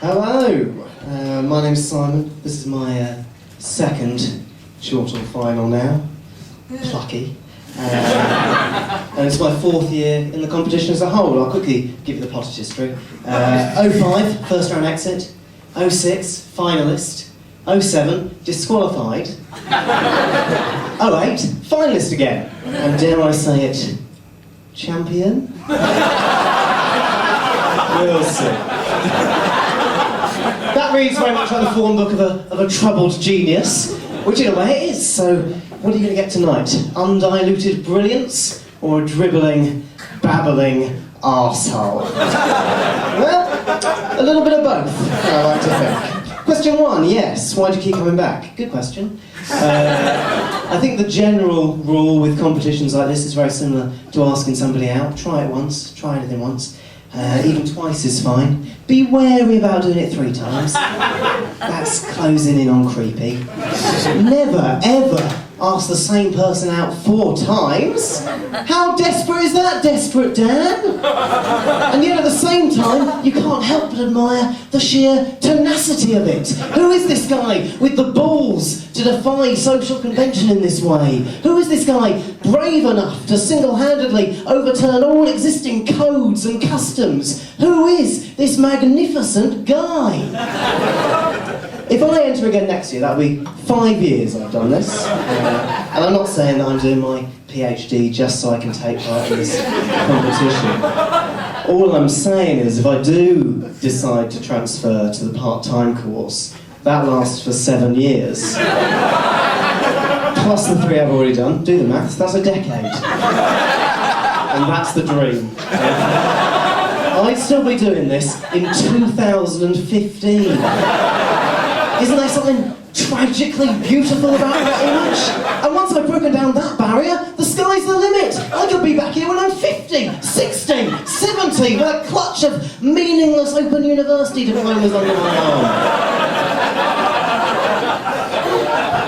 Hello, my name's Simon. This is my second Chortle final now. Plucky. And it's my fourth year in the competition as a whole. I'll quickly give you the pottage history. 05, first round exit. 06, finalist. 07, disqualified. 08, finalist again. And dare I say it, champion? We'll see. That reads very much like the form book of a troubled genius, which in a way it is. So, what are you going to get tonight? Undiluted brilliance or a dribbling, babbling arsehole? Well, a little bit of both, I like to think. Question 1, yes, why do you keep coming back? Good question. I think the general rule with competitions like this is very similar to asking somebody out. Try it once, try anything once. Even twice is fine. Be wary about doing it 3 times. That's closing in on creepy. Never, ever ask the same person out 4 times. How desperate is that, desperate Dan? And yet at the same time, you can't help but admire the sheer tenacity of it. Who is this guy with the balls to defy social convention in this way? Who is this guy brave enough to single-handedly overturn all existing codes and customs? Who is this magnificent guy? If I enter again next year, that'll be 5 years I've done this. And I'm not saying that I'm doing my PhD just so I can take part in this competition. All I'm saying is if I do decide to transfer to the part-time course, that lasts for 7 years. Plus the 3 I've already done, do the maths, that's a decade. And that's the dream. I'd still be doing this in 2015. Isn't there something tragically beautiful about that image? And once I've broken down that barrier, the sky's the limit. I could be back here when I'm 50, 60, 70, with a clutch of meaningless Open University diplomas under my arm.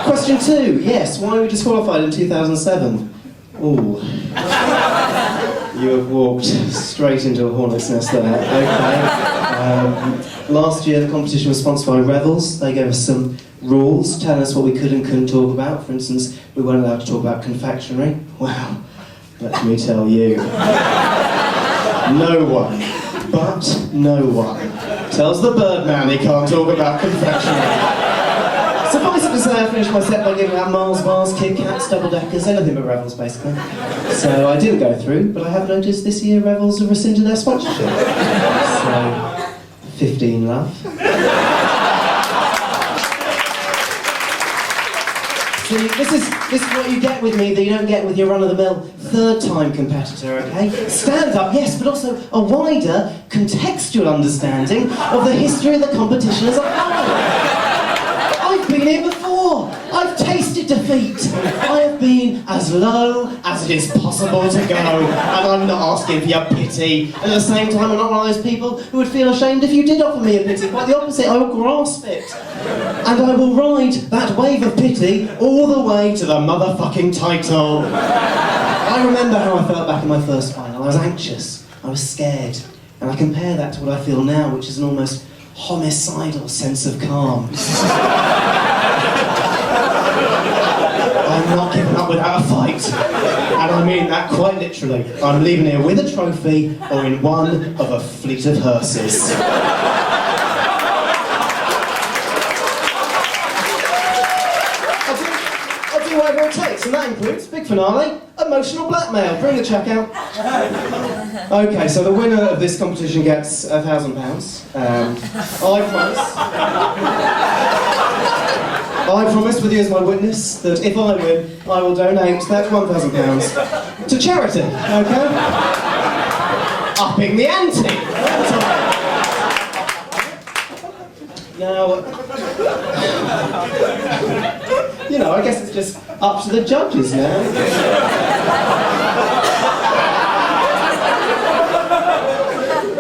Question 2, yes, why were we disqualified in 2007? Ooh. You have walked straight into a hornet's nest there. Okay. Last year the competition was sponsored by Revels. They gave us some rules, telling us what we could and couldn't talk about. For instance, we weren't allowed to talk about confectionery. Well, let me tell you. No one, but no one, tells the Birdman he can't talk about confectionery. Suffice it to say, I finished my set by giving out Mars bars, Kit Kats, double-deckers, anything but Revels, basically. So I didn't go through, but I have noticed this year Revels have rescinded their sponsorship. So, 15 love. See, this is what you get with me that you don't get with your run-of-the-mill third-time competitor, okay? Stand up, yes, but also a wider, contextual understanding of the history of the competition as a whole. I've been here before. I've tasted defeat. I have been as low as it is possible to go, and I'm not asking for your pity. And at the same time, I'm not one of those people who would feel ashamed if you did offer me a pity. Quite the opposite, I will grasp it. And I will ride that wave of pity all the way to the motherfucking title. I remember how I felt back in my first final. I was anxious. I was scared. And I compare that to what I feel now, which is an almost homicidal sense of calm. I'm not giving up without a fight. And I mean that quite literally. I'm leaving here with a trophy or in one of a fleet of hearses. I'll do whatever it takes, and that includes, big finale, emotional blackmail. Bring the check out. Okay, so the winner of this competition gets £1,000. I promise, with you as my witness, that if I win, I will donate that £1,000 to charity, okay? Upping the ante! Now, you know, I guess it's just up to the judges now.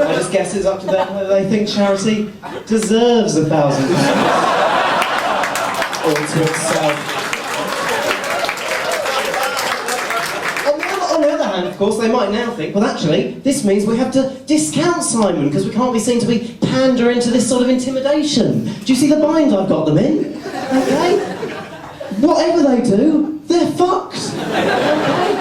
I just guess it's up to them whether they think charity deserves £1,000. Or to itself. On the other hand, course, they might now think, well, actually, this means we have to discount Simon because we can't be seen to be pandering to this sort of intimidation. Do you see the bind I've got them in? Okay? Whatever they do, they're fucked. Okay?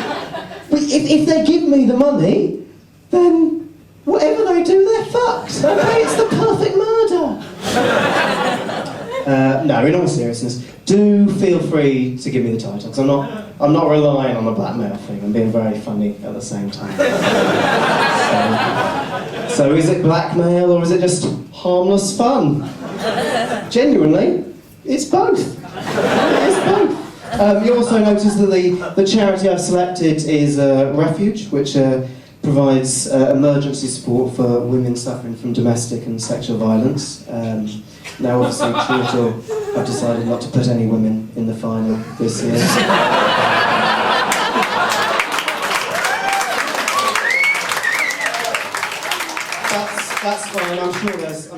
But if they give me the money, then whatever they do, they're fucked. Okay? It's the perfect murder. No, in all seriousness, do feel free to give me the title, because I'm not relying on the blackmail thing. I'm being very funny at the same time. So is it blackmail or is it just harmless fun? Genuinely, it's both. It's both. You also notice that the charity I've selected is Refuge, which provides emergency support for women suffering from domestic and sexual violence. Now, obviously, Chortle have decided not to put any women in the final this year. That's fine. I'm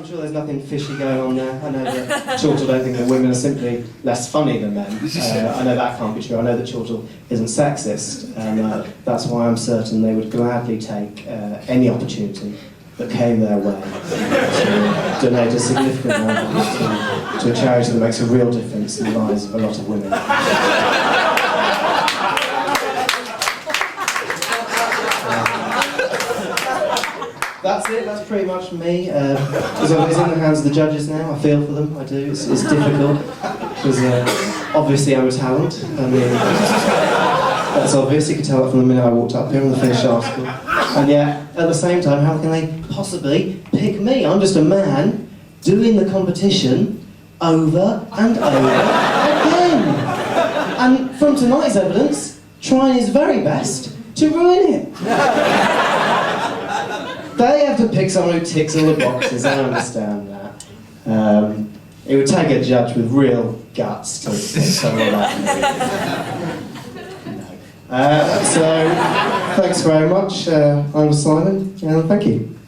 sure there's nothing fishy going on there. I know that Chortle don't think that women are simply less funny than men. I know that can't be true. I know that Chortle isn't sexist, and that's why I'm certain they would gladly take any opportunity that came their way to donate a significant amount to a charity that makes a real difference in the lives of a lot of women. That's it, that's pretty much me. It's in the hands of the judges now. I feel for them, I do. It's difficult, because obviously I'm a talent. I mean, that's obvious. You could tell that from the minute I walked up here in the finished article. And yet, at the same time, how can they possibly pick me? I'm just a man doing the competition over and over again. And from tonight's evidence, trying his very best to ruin it. They have to pick someone who ticks all the boxes, I understand that. It would take a judge with real guts to pick someone like me. So, thanks very much. I'm Simon, and thank you.